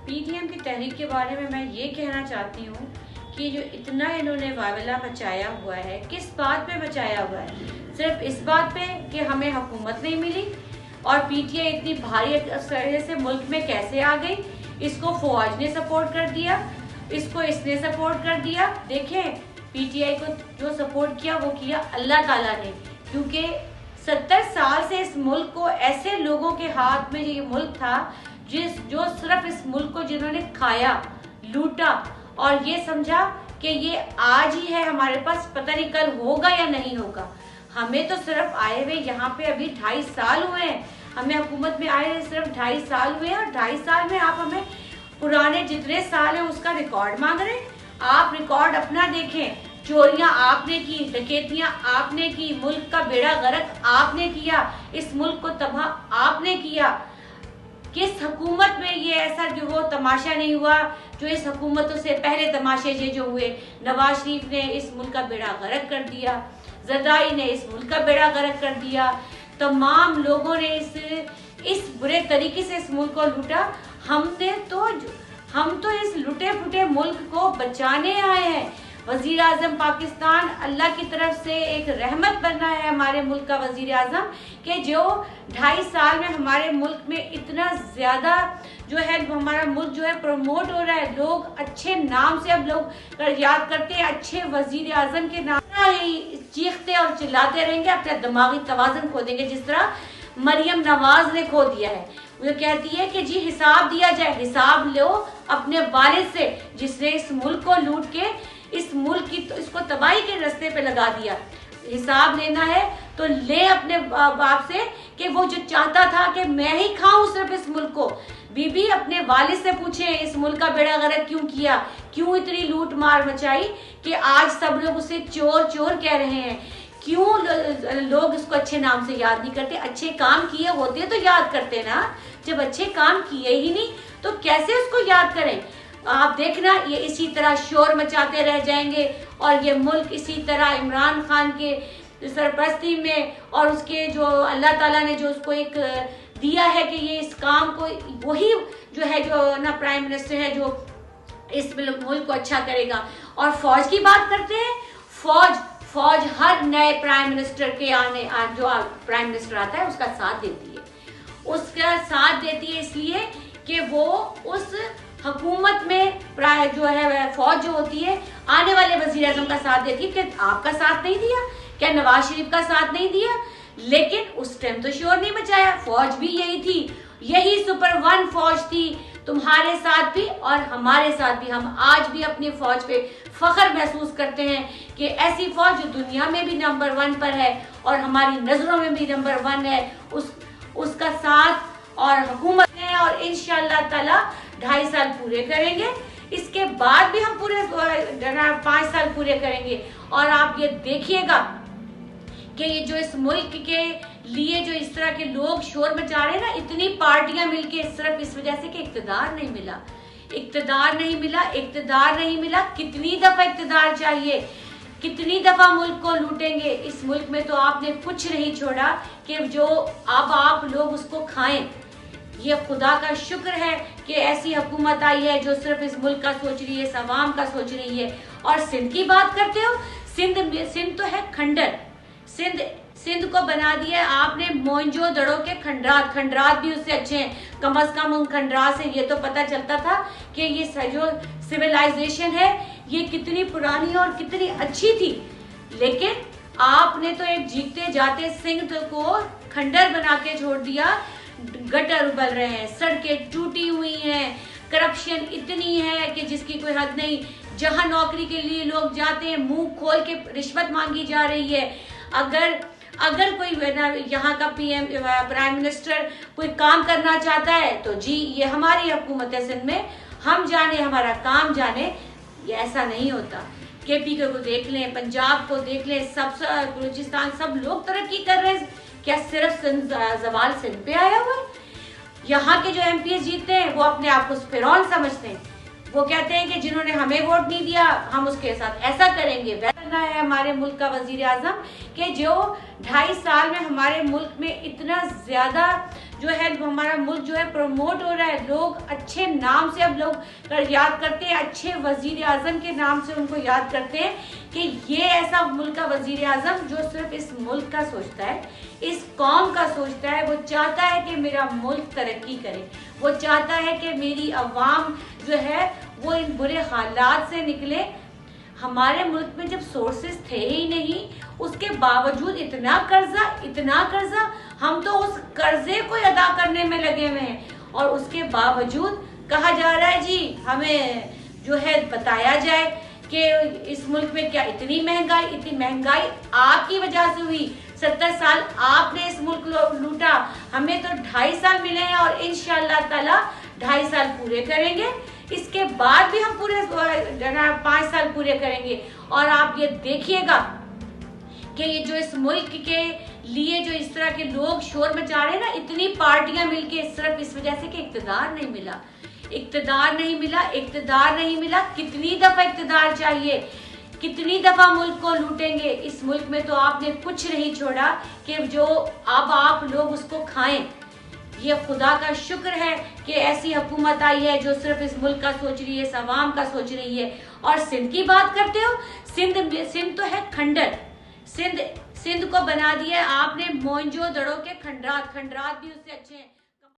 PTM की तहरीक के बारे में मैं ये कहना चाहती हूँ कि जो इतना इन्होंने वावला मचाया हुआ है, किस बात पे मचाया हुआ है? सिर्फ इस बात पे कि हमें हुकूमत नहीं मिली और पीटीआई इतनी भारी तरह से मुल्क में कैसे आ गई। इसको फौज ने सपोर्ट कर दिया, इसको इसने सपोर्ट कर दिया। देखें, पीटीआई को जो सपोर्ट किया वो किया अल्लाह ताला ने, क्योंकि 70 साल से इस मुल्क को ऐसे लोगों के हाथ में ये मुल्क था जो सिर्फ इस मुल्क को जिन्होंने खाया, लूटा और ये समझा कि ये आज ही है हमारे पास, पता नहीं कल होगा या नहीं होगा। हमें तो सिर्फ आए हुए यहाँ पे अभी 2.5 साल हुए हैं, हमें हुकूमत में आए सिर्फ 2.5 साल हुए हैं और 2.5 साल में आप हमें पुराने जितने साल है उसका रिकॉर्ड मांग रहे हैं। आप रिकॉर्ड अपना देखें, चोरियां आपने की, डकैतियां आपने की, मुल्क का बेड़ा गर्क आपने किया, इस मुल्क को तबाह आपने किया। किस हुकूमत में ये ऐसा जो वो तमाशा नहीं हुआ जो इस हुकूमतों से पहले तमाशे जो हुए। नवाज शरीफ ने इस मुल्क का बेड़ा गर्क कर दिया, जरदारी ने इस मुल्क का बेड़ा गर्क कर दिया, तमाम लोगों ने इस बुरे तरीके से इस मुल्क को लूटा। हम तो इस लुटे फुटे मुल्क को बचाने आए हैं। वजीर आजम पाकिस्तान अल्लाह की तरफ से एक रहमत बनना है हमारे मुल्क का वजीर आजम, कि जो 2.5 साल में हमारे मुल्क में इतना ज्यादा जो है हमारा मुल्क जो है प्रमोट हो रहा है। लोग अच्छे नाम से अब लोग याद करते हैं, अच्छे वजीर आजम के नाम चीखते और चिल्लाते रहेंगे, अपना दिमागी तवाज़ुन खो देंगे, जिस तरह मरियम नवाज ने खो दिया है। वो कहती है कि जी हिसाब दिया जाए, हिसाब लो अपने वालिद से जिसने इस मुल्क को लूट के इस मुल्क की तो इसको तबाही के रास्ते पे लगा दिया। हिसाब लेना है तो ले अपने बाप से कि वो जो चाहता था कि मैं ही खाऊं सिर्फ इस मुल्क को। बीबी अपने वालिद से पूछे इस मुल्क का बेड़ा गर्क क्यों किया, क्यों इतनी लूट मार मचाई कि आज सब लोग उसे चोर चोर कह रहे हैं। क्यों लोग इसको अच्छे नाम से याद नहीं करते? अच्छे काम किए होते तो याद करते ना, जब अच्छे काम किए ही नहीं तो कैसे उसको याद करें? आप देखना ये इसी तरह शोर मचाते रह जाएंगे और ये मुल्क इसी तरह इमरान खान के सरपरस्ती में और उसके जो अल्लाह ताला ने जो उसको एक दिया है कि ये इस काम को वही जो है जो ना प्राइम मिनिस्टर है जो इस मुल्क को अच्छा करेगा। और फौज की बात करते हैं, फौज हर नए प्राइम मिनिस्टर के जो प्राइम मिनिस्टर आता है उसका साथ देती है, उसका साथ देती है इसलिए कि वो उस हुकूमत में जो है फौज जो होती है आने वाले वजीर आजम का साथ देती है। कि आपका साथ नहीं दिया क्या? नवाज शरीफ का साथ नहीं दिया? लेकिन उस टाइम तो शोर नहीं मचाया। फौज भी यही थी, यही सुपर 1 फौज थी, तुम्हारे साथ भी और हमारे साथ भी। हम आज भी अपनी फौज पे फख्र महसूस करते हैं कि ऐसी फौज जो दुनिया में भी नंबर 1 पर है और हमारी नजरों में भी नंबर 1 है, उसका साथ और हुकूमत है। और इंशाअल्लाह ताला 2.5 साल पूरे करेंगे, इसके बाद भी हम पूरे 5 साल पूरे करेंगे। और आप ये देखिएगा कि ये जो इस मुल्क के लिए जो इस तरह के लोग शोर मचा रहे हैं ना, इतनी पार्टियां मिलके सिर्फ इस वजह से कि इक्तदार नहीं मिला, इक्तदार नहीं मिला, इक्तदार नहीं मिला। कितनी दफा इक्तदार चाहिए, कितनी दफा मुल्क को लूटेंगे? इस मुल्क में तो आपने कुछ नहीं छोड़ा कि जो अब आप लोग उसको खाएं। ये खुदा का शुक्र है कि ऐसी हुकूमत आई है जो सिर्फ इस मुल्क का सोच रही है, इस अवाम का सोच रही है। और सिंध की बात करते हो, सिंध तो है खंडर, सिंध को बना दिया आपने मोइंजो-दड़ो के खंडरात भी उससे अच्छे हैं। कम अज कम उन खंडरात से ये तो पता चलता था कि ये जो सिविलाइजेशन है ये कितनी पुरानी और कितनी अच्छी थी। लेकिन आपने तो एक जीते जाते सिंध को खंडर बना के छोड़ दिया। गटर उबल रहे हैं, सड़कें टूटी हुई हैं, करप्शन इतनी है कि जिसकी कोई हद नहीं। जहां नौकरी के लिए लोग जाते हैं मुंह खोल के रिश्वत मांगी जा रही है। अगर कोई यहाँ का पीएम प्राइम मिनिस्टर कोई काम करना चाहता है तो जी ये हमारी हुकूमत है सिंध में, हम जाने, हमारा काम जाने। ये ऐसा नहीं होता। केपी को देख लें, पंजाब को देख लें, सब बलूचिस्तान सब लोग तरक्की कर रहे हैं। क्या सिर्फ जवाल सिंध पे आया हुआ है? यहाँ के जो एमपीएस जीतते हैं वो अपने आप को फिरौन समझते हैं। वो कहते हैं कि जिन्होंने हमें वोट नहीं दिया हम उसके साथ ऐसा करेंगे, वैसा करना है। हमारे मुल्क का वजीर आजम कि जो 2.5 साल में हमारे मुल्क में इतना ज्यादा जो है हमारा मुल्क जो है प्रमोट हो रहा है। लोग अच्छे नाम से अब लोग याद करते हैं, अच्छे वजीर आजम के नाम से उनको याद करते हैं कि ये ऐसा मुल्क का वजीर आजम जो सिर्फ इस मुल्क का सोचता है, इस कौम का सोचता है। वो चाहता है कि मेरा मुल्क तरक्की करे, वो चाहता है कि मेरी अवाम जो है वो इन बुरे हालात से निकले। हमारे मुल्क में जब सोर्सेस थे ही नहीं, उसके बावजूद इतना कर्जा, हम तो उस कर्जे को अदा करने में लगे हुए हैं। और उसके बावजूद कहा जा रहा है जी हमें जो है बताया जाए कि इस मुल्क में क्या इतनी महंगाई आपकी वजह से हुई। 70 साल आपने इस मुल्क लूटा, हमें तो 2.5 साल मिले हैं और इंशाअल्लाह ताला 2.5 साल पूरे करेंगे। इसके बाद भी हम पूरे 5 साल पूरे करेंगे। और आप ये देखिएगा कि ये जो इस मुल्क के लिए जो इस तरह के लोग शोर मचा रहे हैं ना, इतनी पार्टियां मिलके, सिर्फ इस वजह से कि इक्तदार नहीं मिला। कितनी दफा इक्तदार चाहिए, कितनी दफा मुल्क को लूटेंगे। इस मुल्क में तो आपने कुछ नहीं छोड़ा कि जो अब आप लोग उसको खाएं। ये खुदा का शुक्र है कि ऐसी हुकूमत आई है जो सिर्फ इस मुल्क का सोच रही है, इस अवाम का सोच रही है। और सिंध की बात करते हो, सिंध तो है खंडर। सिंध को बना दिया आपने मोइंजो दड़ो के खंडरात भी उससे अच्छे हैं।